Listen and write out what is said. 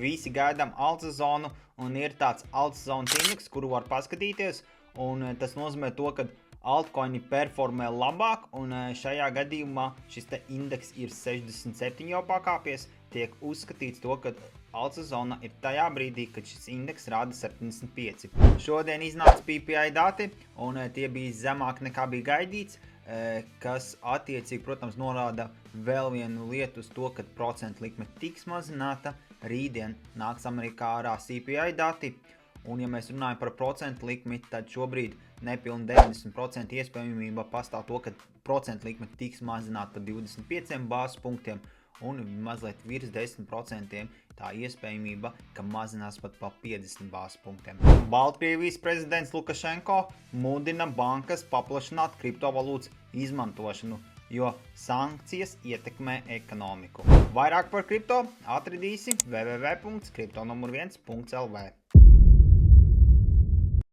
visi gaidām altsezonu, un ir tāds altsezonu indeks, kuru var paskatīties, un tas nozīmē to, ka altcoini performē labāk, un šajā gadījumā šis te indeks ir 67 jau pakāpies, tiek uzskatīts to, ka altsezona ir tajā brīdī, kad šis indeks rāda 75. Šodien iznāca PPI dati, un tie bija zemāk nekā bija gaidīts, kas attiecīgi, protams, norāda vēl vienu lietu uz to, ka procentu likme tiks mazināta. Rītdien nāks Amerikā ārā CPI dati, un ja mēs runājam par procentu likmi, tad šobrīd nepilni 90% iespējamība pastāv to, ka procentu likme tiks mazināta par 25 bāzes punktiem, un mazliet virs 10% tā iespējamība, ka mazinās pat pa 50 bāzes punktiem. Baltkrievijas prezidents Lukašenko mudina bankas paplašināt kriptovalūtas izmantošanu, jo sankcijas ietekmē ekonomiku. Vairāk par kripto atradīsi www.kriptonumur1.lv.